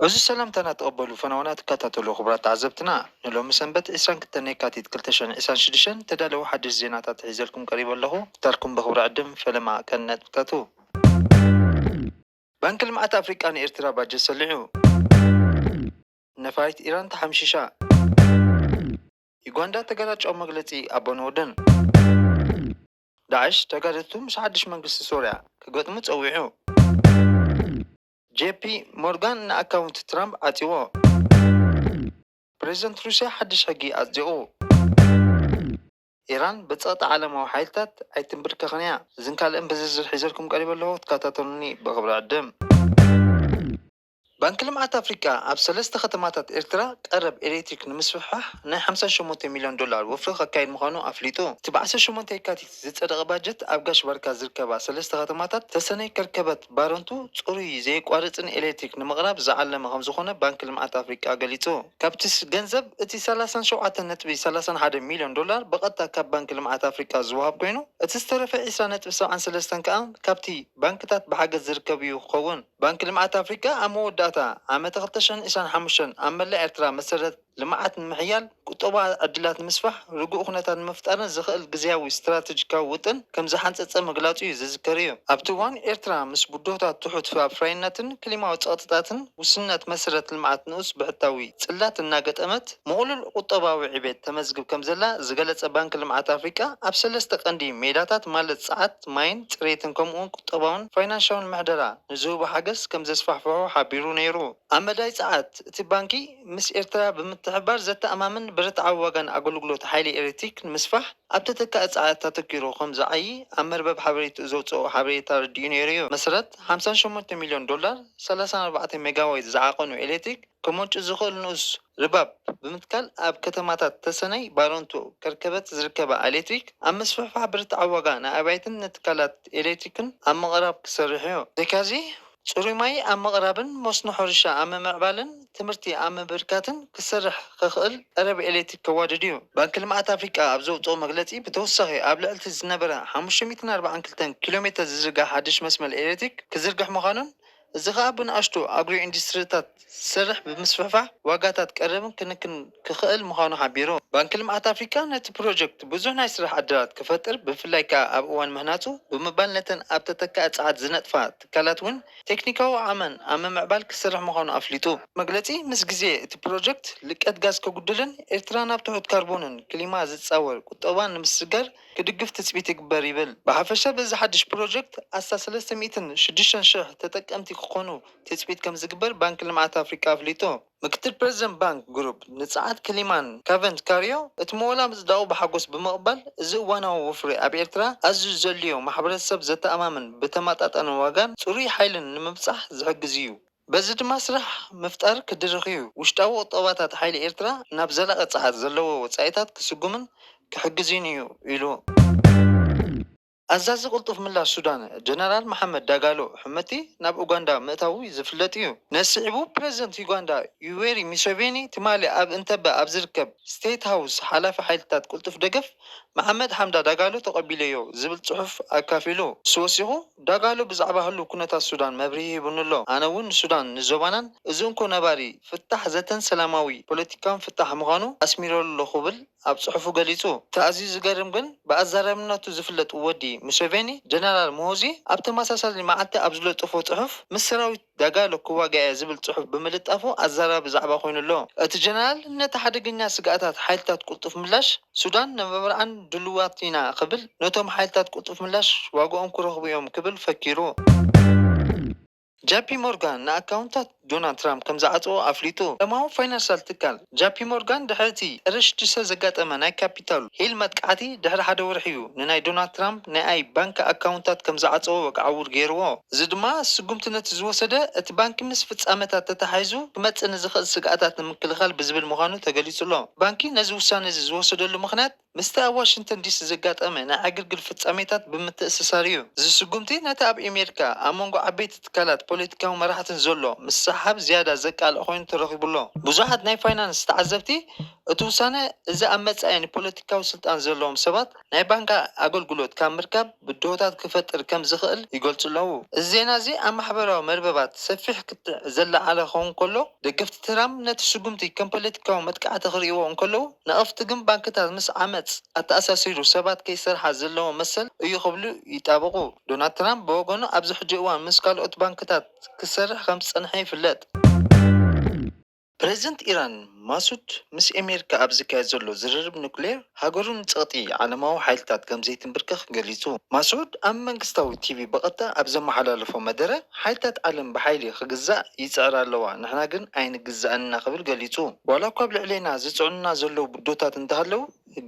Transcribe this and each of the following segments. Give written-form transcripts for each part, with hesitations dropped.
ሕዚ ሰላምታና ተቐበሉ ፈናውናት ተከታተሉ ክቡራት ተዓዘብትና ንሎሚ ሰንበት 22 የካቲት 2026 ተዳለዉ ሓድሽ ዜናታት ሒዘልኩም ቀሪቡ ኣለኹ። ፍታርኩም ብኽብሪ ዕድም ፈለማ ከነጥቅቱ። ባንኪ ልምዓት ኣፍሪቃ ንኤርትራ ባጀት ሰሊዑ። ነፋሪት ኢራን ተሓምሺሻ። ዩጋንዳ ተገላጭኦ መግለፂ ኣቦን ወደን። ዳዕሽ ተጋደልቱ ምስ ሓድሽ መንግስቲ ሶርያ ክገጥሙ ፀዊዑ። ጄፒ ሞርጋን ንኣካውንት ትራምፕ ዓፂዎ። ፕሬዚደንት ሩስያ ሓድሽ ሕጊ ኣጽዲቑ። ኢራን በፀቕቲ ዓለማዊ ሓይልታት ኣይትንብርከኽን እያ። እዝን ካልእን ብዝርዝር ሒዘልኩም ቀሪቡ ኣለዎ። ተከታተሉኒ ብኽብሪ ዕድም። ባንኪ ልምዓት ኣፍሪቃ ኣብ 3 ከተማታት ኤርትራ ቀረብ ኤሌክትሪክ ንምስፍሕፋሕ ናይ 58 ሚልዮን ዶላር ወፍሪ ከካይድ ምዃኑ ኣፍሊጡ። እቲ ብ18 የካቲት ዝጸደቐ ባጀት ኣብ ጋሽ ባርካ ዝርከባ 3 ከተማታት ተሰነይ ከርከበት ባረንቱ ጽሩይ ዘይቋርጽን ኤሌክትሪክ ንምቕራብ ዝዓለመ ከም ዝኾነ ባንኪ ልምዓት ኣፍሪቃ ገሊጹ። ካብቲ ገንዘብ እቲ 37.31 ሚልዮን ዶላር ብቐጥታ ካብ ባንኪ ልምዓት ኣፍሪቃ ዝወሃብ ኮይኑ እቲ ዝተረፈ 20.73 ከዓ ካብቲ ባንክታት ብሓገዝ ዝርከብ እዩ ክኸውን። ባንኪ ልምዓት ኣፍሪቃ ኣብ መወዳእታ ዓመት 2025 ኣብ መላእ ኤርትራ መሰረት ልምዓት ንምሕያል ቁጠባ ዕድላት ንምስፋሕ ርጉእ ኩነታት ንምፍጣርን ዝኽእል ግዝያዊ ስትራቴጂካዊ ውጥን ከም ዝሓንፀፀ ምግላፁ እዩ ዝዝከር እዩ። ኣብቲ እዋን ኤርትራ ምስ ቡዶታት ትሑት ፍራይነትን ክሊማዊ ፀቕጥታትን ውስንነት መሰረት ልምዓት ንኡስ ብሕታዊ ጽላት እናገጠመት ምቕሉል ቁጠባዊ ዕቤት ተመዝግብ ከም ዘላ ዝገለጸ ባንኪ ልምዓት ኣፍሪቃ ኣብ 3 ቀንዲ ሜዳታት ማለት ፀዓት፣ ማይን ፅሬትን ከምኡውን ቁጠባውን ፋይናንሻውን ምሕደራ ንዝህቡ ሓገዝ ከም ዘስፋሕፍሑ ሓቢሩ ነይሩ። ኣብ መዳይ ፀዓት እቲ ባንኪ ምስ ኤርትራ ብምትሕባር ዘተኣማምን ብርትዓዊ ዋጋን ኣገልግሎት ሓይሊ ኤሌክትሪክ ንምስፋሕ ኣብ ተተካእ ፀዓት ተተኪሩ ከም ዝዓዪ ኣብ መርበብ ሓበሬቱ ዘውፅኦ ሓበሬታ ረዲኡ ነይሩ እዩ። መሰረት 58 ሚልዮን ዶላር 34 ሜጋዋይት ዝዓቐኑ ኤሌክትሪክ ከመንጩ ዝኽእል ንኡስ ርባብ ብምትካል ኣብ ከተማታት ተሰነይ ባረንቱ ከርከበት ዝርከባ ኤሌክትሪክ ኣብ ምስፍሕፋሕ ብርትዓዊ ዋጋ ናይ ኣባይትን ንትካላት ኤሌክትሪክን ኣብ ምቕራብ ክሰርሕ እዩ። ደካዚ ጽሩይ ማይ ኣብ ምቕራብን መስኖ ሕርሻ ኣብ ምምዕባልን ትምህርቲ ኣብ ምብርካትን ክሰርሕ ክኽእል ቀረብ ኤሌክትሪክ ከዋድድ እዩ። ባንኪ ልምዓት ኣፍሪቃ ኣብ ዘውፅኦ መግለፂ ብተወሳኺ ኣብ ልዕልቲ ዝነበረ 542 ኪሎ ሜትር ዝዝርጋሕ ሓድሽ መስመር ኤሌክትሪክ ክዝርግሕ ምዃኑን እዚ ከዓ ብንኣሽቱ ኣግሮ ኢንዱስትሪታት ዝሰርሕ ብምስፍሕፋሕ ዋጋታት ቀረብን ክንክን ክኽእል ምዃኑ ሓቢሩ። ባንኪ ልምዓት ኣፍሪቃ ነቲ ፕሮጀክት ብዙሕ ናይ ስራሕ ዕድላት ክፈጥር ብፍላይ ከዓ ኣብ እዋን ምህናፁ ብምባል ነተን ኣብ ተተካእ ፀዓት ዝነጥፋ ትካላት እውን ቴክኒካዊ ዓመን ኣብ ምምዕባል ክሰርሕ ምዃኑ ኣፍሊጡ። መግለፂ ምስ ግዜ እቲ ፕሮጀክት ልቀት ጋዝ ከጉድልን ኤርትራ ናብ ትሑት ካርቦንን ክሊማ ዝፃወር ቁጠባን ንምስጋር ክድግፍ ትፅቢት ይግበር ይብል። ብሓፈሻ በዚ ሓድሽ ፕሮጀክት ኣሳ 306,000 ተጠቀምቲ ክኾኑ ትፅቢት ከም ዝግበር ባንኪ ልምዓት ኣፍሪቃ ኣፍሊጡ። ምክትል ፕሬዚደንት ባንክ ግሩፕ ንፀዓት ክሊማን ካቨንት ካርዮ እቲ መወላ ምጽዳቑ ብሓጎስ ብምቕባል እዚ እዋናዊ ወፍሪ ኣብ ኤርትራ ኣዝዩ ዘድልዮ ማሕበረሰብ ዘተኣማምን ብተመጣጠነ ዋጋን ጽሩይ ሓይልን ንምብጻሕ ዝሕግዝ እዩ። በዚ ድማ ስራሕ ምፍጣር ክድርኽ እዩ። ውሽጣዊ ቁጠባታት ሓይሊ ኤርትራ ናብ ዘላቐ ፀዓት ዘለዎ ወጻኢታት ክስጉምን ክሕግዝን እዩ ኢሉ። ኣዛዚ ቅልጡፍ ምላሽ ሱዳን ጀነራል መሐመድ ዳጋሎ ሕመቲ ናብ ኡጋንዳ ምእታዊ ዝፍለጥ እዩ። ነስዒቡ ፕሬዚደንት ዩጋንዳ ዩዌሪ ሙሴቬኒ ትማሊ ኣብ እንተበ ኣብ ዝርከብ ስቴት ሃውስ ሓላፊ ሓይልታት ቅልጡፍ ደገፍ መሐመድ ሓምዳ ዳጋሎ ተቐቢለዮ ዝብል ጽሑፍ ኣካፊሉ ስወሲኹ ዳጋሎ ብዛዕባ ህሉ ኩነታት ሱዳን መብርሂ ይብንሎ። ኣነ እውን ንሱዳን ንዞባናን እዚ እንኮ ነባሪ ፍታሕ ዘተን ሰላማዊ ፖለቲካውን ፍታሕ ምዃኑ ኣስሚረሉ ክብል ኣብ ጽሑፉ ገሊጹ። ተኣዝዩ ዝገርም ግን ብኣዛራብነቱ ዝፍለጥ ወዲ ሙሴቬኒ ጀነራል ሞሆዚ ኣብ ተመሳሳሊ መዓልቲ ኣብ ዝለጠፎ ጽሑፍ ምስ ሰራዊት ዳጋሎ ክዋጋየ ዝብል ጽሑፍ ብምልጣፉ ኣዛራቢ ዛዕባ ኮይኑሎ። እቲ ጀነራል ነቲ ሓደገኛ ስጋኣታት ሓይልታት ቅልጡፍ ምላሽ ሱዳን ንመብርዓን ድልዋት ኢና ክብል ነቶም ሓይልታት ቅልጡፍ ምላሽ ዋግኦም ክረኽቡ እዮም ክብል ፈኪሩ። ጃፒ ሞርጋን ንኣካውንታት ዶናልድ ትራምፕ ከም ዝዓጽዎ ኣፍሊጡ። ቀዳማዊ ፋይናንሻል ትካል ጃፒ ሞርጋን ድሕርቲ ርሽድሰ ዘጋጠመ ናይ ካፒታሉ ሂል መጥቃዕቲ ድሕሪ ሓደ ወርሒ እዩ ንናይ ዶናልድ ትራምፕ ናይ ባንኪ ኣካውንታት ከም ዝዓጽዎ ወግዓውር ገይርዎ። እዚ ድማ ስጉምትነት ዝወሰደ እቲ ባንኪ ምስ ፍጻመታት ተተሓይዙ ክመጽእ ንዝኽእል ስጋኣታት ንምክልኻል ብዝብል ምዃኑ ተገሊጹሎ። ባንኪ ነዚ ውሳነ እዚ ዝወሰደሉ ምኽንያት ምስቲ ኣብ ዋሽንግተን ዲሲ ዘጋጠመ ናይ ዕግርግር ፍጻሜታት ብምትእስሳር እዩ። እዚ ስጉምቲ ነቲ ኣብ ኣሜሪካ ኣብ መንጎ ዓበይቲ ትካላት ፖለቲካዊ መራሕትን ዘሎ ምስሓብ ዝያዳ ዘቃልዕ ኮይኑ ተረኺቡሎ። ብዙሓት ናይ ፋይናንስ ተዓዘብቲ እቲ ውሳነ እዚ ኣብ መጻኢ ፖለቲካዊ ስልጣን ዘለዎም ሰባት ናይ ባንካ ኣገልግሎት ካብ ምርካብ ብድሆታት ክፈጥር ከም ዝኽእል ይገልጹ ኣለዉ። እዚ ዜና እዚ ኣብ ማሕበራዊ መርበባት ሰፊሕ ክትዕ ዘለዓለ ክኸውን ከሎ ደገፍቲ ትራምፕ ነቲ ስጉምቲ ከም ፖለቲካዊ መጥቃዕቲ ክርእይዎ እንከለዉ ነቐፍቲ ግን ባንክታት ምስ ዓመፅ ኣተኣሳሲሩ ሰባት ከይሰርሓ ዘለዎ መሰል እዩ ክብሉ ይጣበቑ። ዶናልድ ትራምፕ ብወገኑ ኣብዚ ሕጂ እዋን ምስ ካልኦት ባንክታት ክሰርሕ ከም ዝጸንሐ ይፍለጥ። ፕሬዚደንት ኢራን ማሱድ ምስ ኣሜሪካ ኣብ ዝካየድ ዘሎ ዝርርብ ኑክሌር ሃገሩ ንጸቕጢ ዓለማዊ ሓይልታት ከም ዘይትንብርክኽ ገሊጹ። ማሱድ ኣብ መንግስታዊ ቲቪ በቐጥታ ኣብ ዘመሓላለፎ መደረ ሓይልታት ዓለም ብሓይሊ ክግዛእ ይጽዕር ኣለዋ፣ ንሕና ግን ኣይንግዛእና ክብል ገሊጹ። ዋላ እኳ ኣብ ልዕለና ዝጽዕኑና ዘለዉ ብዶታት እንተሃለዉ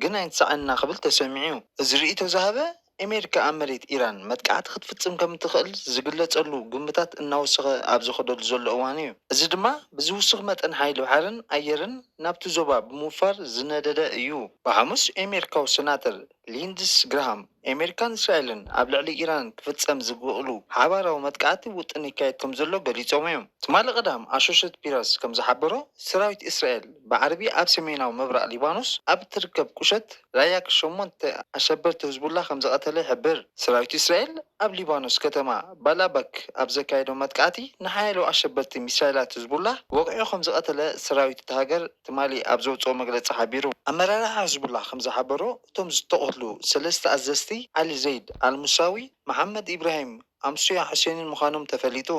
ግን ኣይንትሰዓንና ክብል ተሰሚዑ። እዚ ርእይቶ ዝሃበ ኣሜሪካ ኣብ መሬት ኢራን መጥቃዕቲ ክትፍጽም ከም ትኽእል ዝግለጸሉ ግምታት እናወሰኸ ኣብ ዝኸደሉ ዘሎ እዋን እዩ። እዚ ድማ ብዝውስኽ መጠን ሓይሊ ባሕርን ኣየርን ናብቲ ዞባ ብምውፋር ዝነደደ እዩ። ብሓሙስ ኣሜሪካዊ ሰናተር ሊንድስ ግራሃም ኣሜሪካን እስራኤልን ኣብ ልዕሊ ኢራን ክፍጸም ዝግእሉ ሓባራዊ መጥቃዕቲ ውጥን ይካየድ ከም ዘሎ ገሊጾም እዮም። ትማሊ ቀዳም ኣሶሼትድ ፕረስ ከም ዝሓበሮ ሰራዊት እስራኤል ብዓረቢ ኣብ ሰሜናዊ ምብራቕ ሊባኖስ ኣብ እትርከብ ቁሸት ራያ 8 ኣሸበርቲ ህዝቡላ ከም ዘቐተለ ይሕብር። ሰራዊት እስራኤል ኣብ ሊባኖስ ከተማ ባላባክ ኣብ ዘካየዶ መጥቃዕቲ ንሓያሎ ኣሸበርቲ ሚሳይላት ህዝቡላ ወቂዑ ከም ዝቐተለ ሰራዊት እቲ ሃገር ትማሊ ኣብ ዘውፅኦ መግለፂ ሓቢሩ። ኣመራርሓ ህዝቡላ ከም ዝሓበሮ እቶም ዝተቐትሉ ሰለስተ ኣዘዝቲ ዓሊ ዘይድ ኣልሙሳዊ፣ መሐመድ ኢብራሂም ኣምሱያ ሕሴንን ምዃኖም ተፈሊጡ።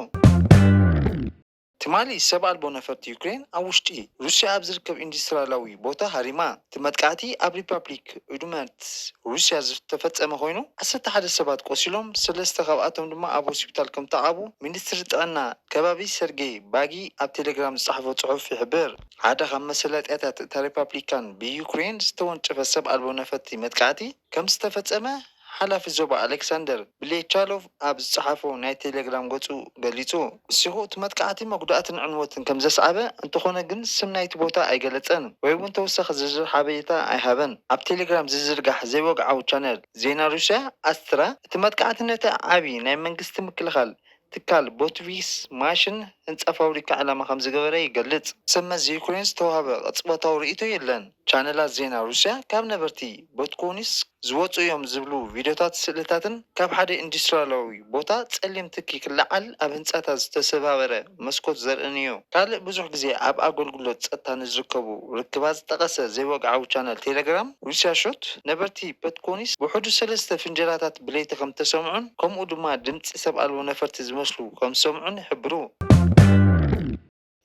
ትማሊ ሰብ ኣልቦ ነፈርቲ ዩክሬን ኣብ ውሽጢ ሩስያ ኣብ ዝርከብ ኢንዱስትርያላዊ ቦታ ሃሪማ። እቲ መጥቃዕቲ ኣብ ሪፐብሊክ ኡድመርት ሩስያ ዝተፈጸመ ኮይኑ 11 ሰባት ቆሲሎም 3 ካብኣቶም ድማ ኣብ ሆስፒታል ከም ተዓቡ ሚኒስትሪ ጥዕና ከባቢ ሰርጌይ ባጊ ኣብ ቴሌግራም ዝፀሓፈ ጽሑፍ ይሕብር። ሓደ ካብ መሰላጥያታት እታ ሪፐብሊካን ብዩክሬን ዝተወንጨፈ ሰብ ኣልቦ ነፈርቲ መጥቃዕቲ ከም ዝተፈጸመ ሓላፊ ዞባ ኣሌክሳንደር ብሌቻሎቭ ኣብ ዝፀሓፎ ናይ ቴሌግራም ገጹ ገሊጹ። እሲኹ እቲ መጥቃዕቲ መጉዳእትን ዕንወትን ከም ዘስዓበ እንተኾነ ግን ስም ናይቲ ቦታ ኣይገለጸን ወይ እውን ተወሳኺ ዝርዝር ሓበሬታ ኣይሃበን። ኣብ ቴሌግራም ዝዝርጋሕ ዘይወግዓዊ ቻነል ዜና ሩስያ ኣስትራ እቲ መጥቃዕቲ ነቲ ዓብዪ ናይ መንግስቲ ምክልኻል ትካል ቦትቪስ ማሽን ህንፃ ፋብሪካ ዕላማ ከም ዝገበረ ይገልጽ። ሰመዝ ዩክሬን ዝተዋሃበ ቅጽበታዊ ርእይቶ የለን። ቻነላት ዜና ሩስያ ካብ ነበርቲ ቦትኮኒስ ዝወፁ እዮም ዝብሉ ቪድዮታት ስእልታትን ካብ ሓደ ኢንዱስትርያላዊ ቦታ ጸሊም ትኪ ክለዓል ኣብ ህንፃታት ዝተሰባበረ መስኮት ዘርእን እዩ። ካልእ ብዙሕ ግዜ ኣብ ኣገልግሎት ጸጥታ ንዝርከቡ ርክባት ዝጠቐሰ ዘይወግዓዊ ቻነል ቴሌግራም ሩስያ ሾት ነበርቲ ቦትኮኒስ ብውሕዱ 3 ፍንጀላታት ብለይቲ ከም ተሰምዑን ከምኡ ድማ ድምፂ ሰብ ኣልቦ ነፈርቲ ዝመስሉ ከም ዝሰምዑን ይሕብሩ።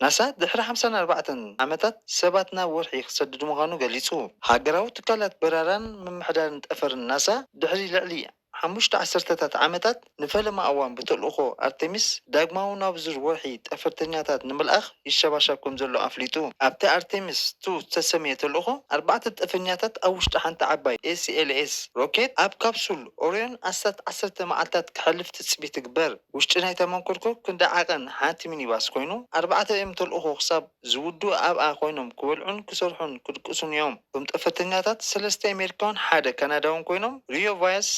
ናሳ ድሕሪ 54 ዓመታት ሰባት ናብ ወርሒ ክሰድዱ ምዃኑ ገሊጹ። ሃገራዊ ትካላት በራራን ምምሕዳርን ጠፈርን ናሳ ድሕሪ ልዕሊ 5 ዓሰርተታት ዓመታት ንፈለማ እዋን ብተልእኾ ኣርቴሚስ ዳግማዊ ናብ ዙር ወርሒ ጠፈርተኛታት ንምልኣኽ ይሸባሸብ ከም ዘሎ ኣፍሊጡ። ኣብቲ ኣርቴሚስ 2 ዝተሰመየ ተልእኾ 4 ጠፈኛታት ኣብ ውሽጢ ሓንቲ ዓባይ ኤስኤልኤስ ሮኬት ኣብ ካፕሱል ኦሪዮን ኣስታት 10 መዓልትታት ክሕልፍ ትፅቢት ትግበር። ውሽጢ ናይታ መንኮርኮር ክንዲ ዓቐን ሓንቲ ሚኒባስ ኮይኑ 4 እዮም ተልእኾ ክሳብ ዝውድኡ ኣብኣ ኮይኖም ክበልዑን ክሰርሑን ክድቅሱን እዮም። እቶም ጠፈርተኛታት 3 ኣሜሪካውን 1 ካናዳውን ኮይኖም ሪዮ ቫያስ፣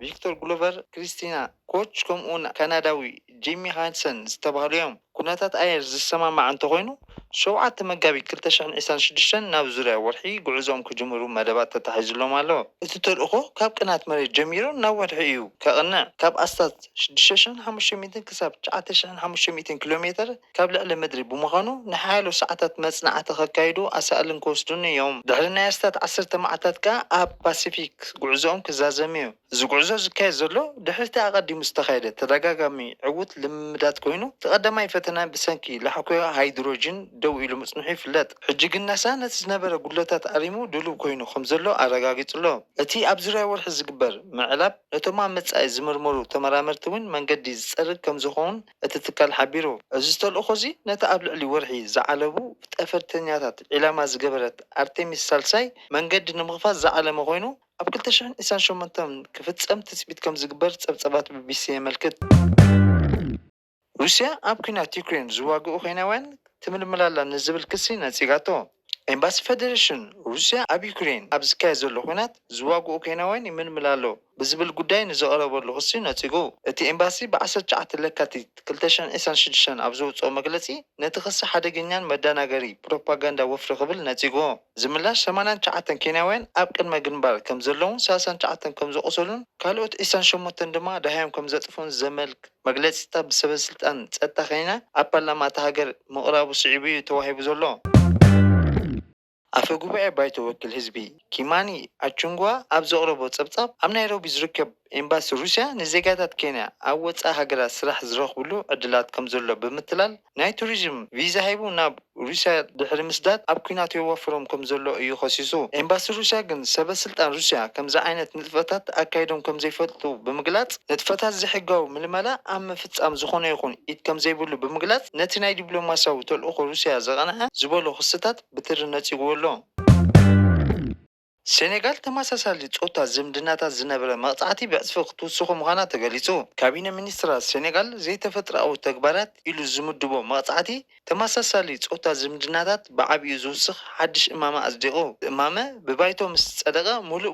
ቪክቶር ግሎቨር፣ ክሪስቲና ኮች ከምኡውን ካናዳዊ ጄሚ ሃንሰን ዝተባህሉ እዮም። ኩነታት ኣየር ዝሰማማዕ እንተኮይኑ 7 መጋቢት 2026 ናብ ዙርያ ወርሒ ጉዕዞም ክጅምሩ መደባት ተታሒዙሎም ኣሎ። እቲ ተልእኾ ካብ ቅናት መሬት ጀሚሩ ናብ ወርሒ እዩ ከቕንዕ። ካብ ኣስታት 6500 ክሳብ 9500 ኪሎ ሜትር ካብ ልዕሊ ምድሪ ብምዃኑ ንሓያሎ ሰዓታት መጽናዕቲ ከካይዱ ኣሳእልን ክወስዱን እዮም። ድሕሪ ናይ ኣስታት 10 መዓልትታት ከዓ ኣብ ፓሲፊክ ጉዕዞኦም ክዛዘም እዩ። እዚ ጉዕዞ ዝካየድ ዘሎ ድሕርቲ ኣቐዲሙ ዝተኻየደ ተደጋጋሚ ዕውት ልምምዳት ኮይኑ ተቐዳማይ ፈተና ብሰንኪ ላሕኮ ሃይድሮጅን ደው ኢሉ ምጽንሑ ይፍለጥ። ሕጂ ግን ናሳ ነቲ ዝነበረ ጉድለታት ኣሪሙ ድሉው ኮይኑ ከም ዘሎ ኣረጋጊጹሎ። እቲ ኣብ ዙርያ ወርሒ ዝግበር ምዕላብ ነቶም ኣብ መጻኢ ዝምርመሩ ተመራመርቲ እውን መንገዲ ዝጸርግ ከም ዝኸውን እቲ ትካል ሓቢሩ። እዚ ተልእኾ እዚ ነቲ ኣብ ልዕሊ ወርሒ ዝዓለቡ ጠፈርተኛታት ዒላማ ዝገበረት ኣርቴሚስ ሳልሳይ መንገዲ ንምኽፋት ዝዓለመ ኮይኑ ኣብ 2028 ክፍጸም ትጽቢት ከም ዝግበር ጸብጸባት ቢቢሲ የመልክት። ሩስያ ኣብ ኩናት ዩክሬን ዝዋግኡ ኬንያውያን ትምልምላላ ንዝብል ክሲ ነጺጋቶ። ኤምባሲ ፌደሬሽን ሩስያ ኣብ ዩክሬን ኣብ ዝካየድ ዘሎ ኩናት ዝዋግኡ ኬንያውያን ይምልምል ኣሎ ብዝብል ጉዳይ ንዘቐረበሉ ክሲ ነፂጉ እቲ ኤምባሲ ብ19 ለካቲት 2026 ኣብ ዘውፅኦ መግለፂ ነቲ ክሲ ሓደገኛን መደናገሪ ፕሮፓጋንዳ ወፍሪ ክብል ነፂጉ ዝምላሽ 89 ኬንያውያን ኣብ ቅድመ ግንባር ከም ዘለውን 39 ከም ዘቆሰሉን ካልኦት 28 ድማ ዳሃዮም ከም ዘጥፉን ዘመልክ መግለፂታት ብሰበስልጣን ፀጥታ ኬንያ ኣብ ፓርላማ እታ ሃገር ምቕራቡ ስዒቡ እዩ ተዋሂቡ ዘሎ ኣፈ ጉባኤ ባይቶ ወኪል ህዝቢ ኪማኒ ኣቹንጓ ኣብ ዘቕረቦ ፀብጻብ ኣብ ናይሮቢ ዝርከብ ኤምባሲ ሩስያ ንዜጋታት ኬንያ ኣብ ወፃኢ ሃገራት ስራሕ ዝረኽብሉ ዕድላት ከም ዘሎ ብምትላል ናይ ቱሪዝም ቪዛ ሂቡ ናብ ሩስያ ድሕሪ ምስዳድ ኣብ ኩናት የዋፍሮም ከም ዘሎ እዩ ከሲሱ ኤምባሲ ሩስያ ግን ሰበስልጣን ሩስያ ከምዚ ዓይነት ንጥፈታት ኣካይዶም ከም ዘይፈልጡ ብምግላጽ ንጥፈታት ዘይሕጋዊ ምልመላ ኣብ ምፍጻም ዝኾነ ይኹን ኢድ ከም ዘይብሉ ብምግላጽ ነቲ ናይ ዲፕሎማስያዊ ተልእኮ ሩስያ ዘቐንዐ ዝበሎ ክስታት ብትሪ ነፂግዎ ኣሎ ሴኔጋል ተመሳሳሊ ጾታ ዝምድናታት ዝነበረ መቕጻዕቲ ብዕፅፊ ክትውስኹ ምዃና ተገሊጹ ካቢነ ሚኒስትራት ሴኔጋል ዘይተፈጥሮኣዊ ተግባራት ኢሉ ዝምድቦ መቕጻዕቲ ተመሳሳሊ ጾታ ዝምድናታት ብዓብዩ ዝውስኽ ሓድሽ እማመ ኣጽዲቑ እማመ ብባይቶ ምስ ጸደቐ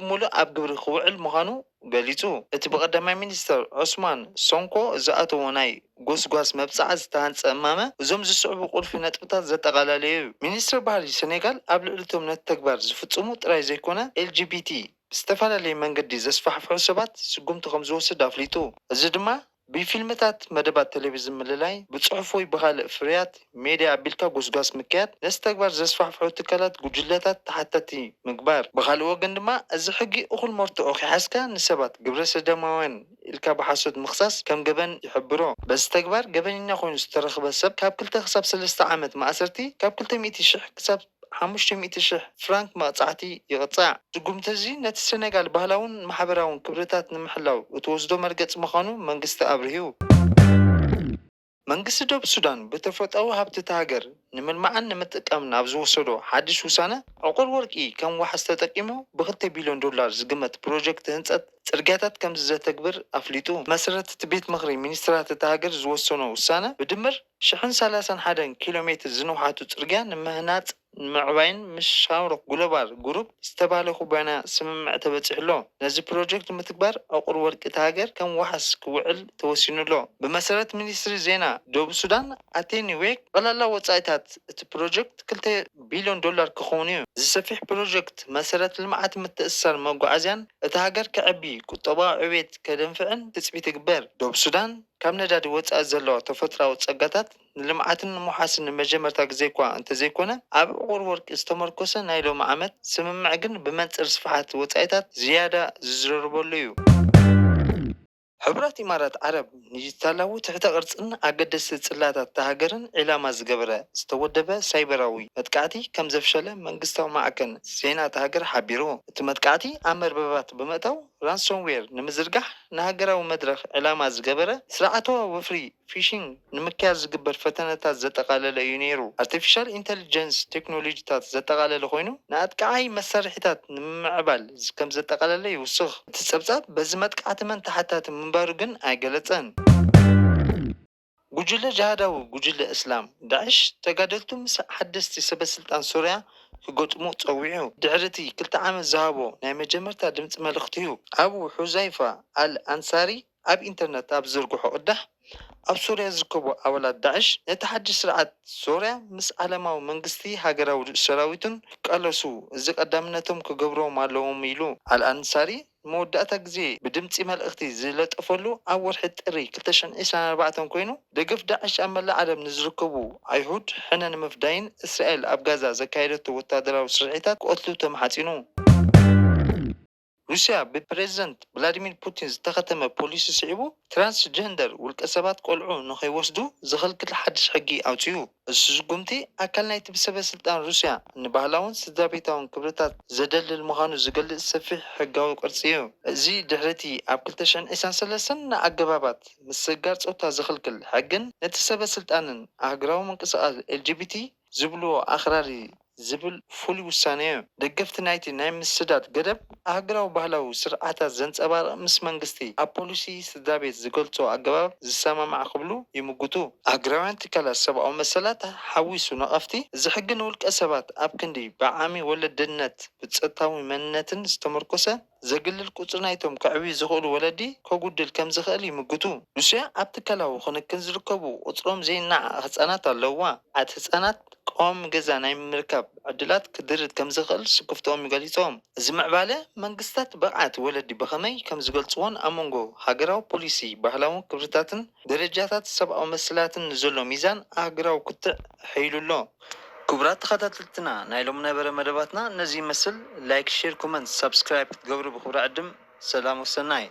ሙሉእ ኣብ ግብሪ ክውዕል ምዃኑ ገሊጹ እቲ ብቐዳማይ ሚኒስተር ዑስማን ሶንኮ ዝኣተዎ ናይ ጎስጓስ መብፃዕ ዝተሃንፀ እማመ እዞም ዝስዕቡ ቁልፊ ነጥብታት ዘጠቓላለዩ እዩ ሚኒስትር ባህሊ ሴኔጋል ኣብ ልዕልቶም ነቲ ተግባር ዝፍጽሙ ጥራይ ዘይኮነ ኤልጂቢቲ ብዝተፈላለየ መንገዲ ዘስፋሕፍሑ ሰባት ስጉምቲ ከም ዝወስድ ኣፍሊጡ እዚ ድማ ብፊልምታት መደባት ቴሌቪዥን ምልላይ ብጽሑፍ ወይ ብኻልእ ፍርያት ሜድያ ኣቢልካ ጎስጓስ ምክያድ ነዚ ተግባር ዘስፋሕፍሑ ትካላት ጉጅለታት ተሓተቲ ምግባር ብኻልእ ወገን ድማ እዚ ሕጊ እኹል መርትዖ ኺሓዝካ ንሰባት ግብረ ሰዶማውያን ኢልካ ብሓሶት ምኽሳስ ከም ገበን ይሕብሮ በዚ ተግባር ገበነኛ ኮይኑ ዝተረኽበ ሰብ ካብ 2 ክሳብ 3 ዓመት ማእሰርቲ ካብ 200,000 ክሳብ 500,000 ፍራንክ መቕጻዕቲ ይቕጻዕ ድጉምቲ እዚ ነቲ ሴኔጋል ባህላውን ማሕበራውን ክብርታት ንምሕላው እትወስዶ መርገፂ ምዃኑ መንግስቲ ኣብርሂቡ መንግስቲ ደቡብ ሱዳን ብተፈጥሮኣዊ ሃብቲ እታ ሃገር ንምልማዕን ንምጥቃምን ኣብ ዝወሰዶ ሓድሽ ውሳነ ዕቑር ወርቂ ከም ዋሓስ ተጠቂሙ ብ2 ቢልዮን ዶላር ዝግመት ፕሮጀክት ህንፀት ጽርግያታት ከም ዘተግብር ኣፍሊጡ መሰረት እቲ ቤት ምኽሪ ሚኒስትራት እታ ሃገር ዝወሰኖ ውሳነ ብድምር 131 ኪሎ ሜትር ዝንውሓቱ ጽርግያ ንምህናፅ ንምዕባይን ምስ ሻምሮክ ጉለባር ጉሩብ ዝተባሃለ ኩባንያ ስምምዕ ተበፂሕሎ ነዚ ፕሮጀክት ምትግባር ዕቑር ወርቂ እታ ሃገር ከም ዋሓስ ክውዕል ተወሲኑሎ ብመሰረት ሚኒስትሪ ዜና ደቡብ ሱዳን ኣቴኒ ዌክ ቀላላ ወጻኢታት እቲ ፕሮጀክት 2 ቢልዮን ዶላር ክኸውን እዩ ዝሰፊሕ ፕሮጀክት መሰረት ልምዓት ምትእስሳር መጓዓዝያን እታ ሃገር ክዕቢ ቁጠባዊ ዕቤት ከደንፍዕን ትፅቢት ይግበር ደቡብ ሱዳን ካብ ነዳዲ ወፃኢ ዘለዋ ተፈጥሮኣዊ ፀጋታት ንልምዓትን ንምሓስን ንመጀመርታ ግዜ እኳ እንተዘይኮነ ኣብ ዕቑር ወርቂ ዝተመርኮሰ ናይ ሎሚ ዓመት ስምምዕ ግን ብመንፅር ስፍሓት ወፃኢታት ዝያዳ ዝዝረርበሉ እዩ ሕቡራት ኢማራት ዓረብ ንዲጂታላዊ ትሕተ ቅርፅን ኣገደስቲ ጽላታት ተሃገርን ዒላማ ዝገበረ ዝተወደበ ሳይበራዊ መጥቃዕቲ ከም ዘፍሸለ መንግስታዊ ማዕከን ዜና ተሃገር ሓቢሩ እቲ መጥቃዕቲ ኣብ መርበባት ብምእታው ራንሶምዌር ንምዝርጋሕ ንሃገራዊ መድረኽ ዒላማ ዝገበረ ስርዓታዊ ወፍሪ ፊሽንግ ንምክያድ ዝግበር ፈተነታት ዘጠቓለለ እዩ ነይሩ ኣርቲፊሻል ኢንተሊጀንስ ቴክኖሎጂታት ዘጠቓለለ ኮይኑ ንኣጥቃዓይ መሳርሒታት ንምዕባል ከም ዘጠቓለለ ይውስኽ እቲ ፀብጻብ በዚ መጥቃዕቲ መን ተሓታቲ ምንባሩ ግን ኣይገለፀን ጉጅለ ጃሃዳዊ ጉጅለ እስላም ዳዕሽ ተጋደልቱ ምስ ሓደስቲ ሰበስልጣን ሶርያ ክገጥሙ ፀዊዑ ድሕርቲ 2 ዓመት ዝሃቦ ናይ መጀመርታ ድምፂ መልእኽቲ እዩ ኣቡ ሑዛይፋ ኣልኣንሳሪ ኣብ ኢንተርነት ኣብ ዝርግሖ ቅዳሕ ኣብ ሶርያ ዝርከቡ ኣባላት ዳዕሽ ነቲ ሓድሽ ስርዓት ሶርያ ምስ ዓለማዊ መንግስቲ ሃገራዊ ሰራዊትን ክቃለሱ እዚ ቀዳምነቶም ክገብሮም ኣለዎም ኢሉ ኣልኣንሳሪ መወዳእታ ግዜ ብድምፂ መልእኽቲ ዝለጠፈሉ ኣብ ወርሒ ጥሪ 2024 ኮይኑ ደገፍ ዳዕሽ ኣብ መላእ ዓለም ንዝርከቡ ኣይሁድ ሕነ ንምፍዳይን እስራኤል ኣብ ጋዛ ዘካየደቶ ወታደራዊ ስርሒታት ክቀትሉ ተማሓፂኑ ሩስያ ብፕሬዝደንት ቭላዲሚር ፑቲን ዝተኸተመ ፖሊሲ ስዒቡ ትራንስጀንደር ውልቀ ሰባት ቆልዑ ንኸይወስዱ ዝኽልክል ሓድሽ ሕጊ ኣውፅዩ እዚ ስጉምቲ ኣካል ናይቲ ብሰበስልጣን ሩስያ ንባህላውን ስድራቤታውን ክብርታት ዘደልል ምዃኑ ዝገልጽ ሰፊሕ ሕጋዊ ቅርፂ እዩ እዚ ድሕርቲ ኣብ 2023 ንኣገባባት ምስጋር ፆታ ዝኽልክል ሕግን ነቲ ሰበስልጣንን ኣህጉራዊ ምንቅስቓስ ኤልጂቢቲ ዝብልዎ ኣኽራሪ ዝብል ፍሉይ ውሳነ እዩ ደገፍቲ ናይቲ ናይ ምስዳድ ገደብ ሃገራዊ ባህላዊ ስርዓታት ዘንጸባርቕ ምስ መንግስቲ ኣብ ፖሊሲ ስድራ ቤት ዝገልጾ ኣገባብ ዝሰማማዕ ክብሉ ይምግቱ ኣገራውያን ትካላት ሰብኣዊ መሰላት ሓዊሱ ነቐፍቲ ዝሕግን ውልቀ ሰባት ኣብ ክንዲ ብዓሚ ወለድነት ብፀጥታዊ መንነትን ዝተመርኮሰ ዘግልል ቁፅሪ ናይቶም ክዕብዩ ዝኽእሉ ወለዲ ከጉድል ከም ዝኽእል ይምግቱ ሩስያ ኣብ ትካላዊ ክንክን ዝርከቡ ቁፅሮም ዘይናዓቕ ህፃናት ኣለዋ ኣት ህፃናት ቀዋሚ ገዛ ናይ ምርካብ ዕድላት ክድርድ ከም ዝኽእል ስክፍቶም ገሊፆም እዚ ምዕባለ መንግስታት ብቕዓት ወለዲ ብኸመይ ከም ዝገልጽዎን ኣብ መንጎ ሃገራዊ ፖሊሲ ባህላዊ ክብርታትን ደረጃታት ሰብኣዊ መስላትን ዘሎ ሚዛን ሃገራዊ ክትዕ ሐይሉሎ ክቡራት ተኸታተልትና ናይ ሎም ነበረ መደባትና እነዚህ ይመስል ላይክ ሼር ኮመንት ሰብስክራይብ ትገብሩ ብክብሪ ዕድም ሰላም ወሰናይ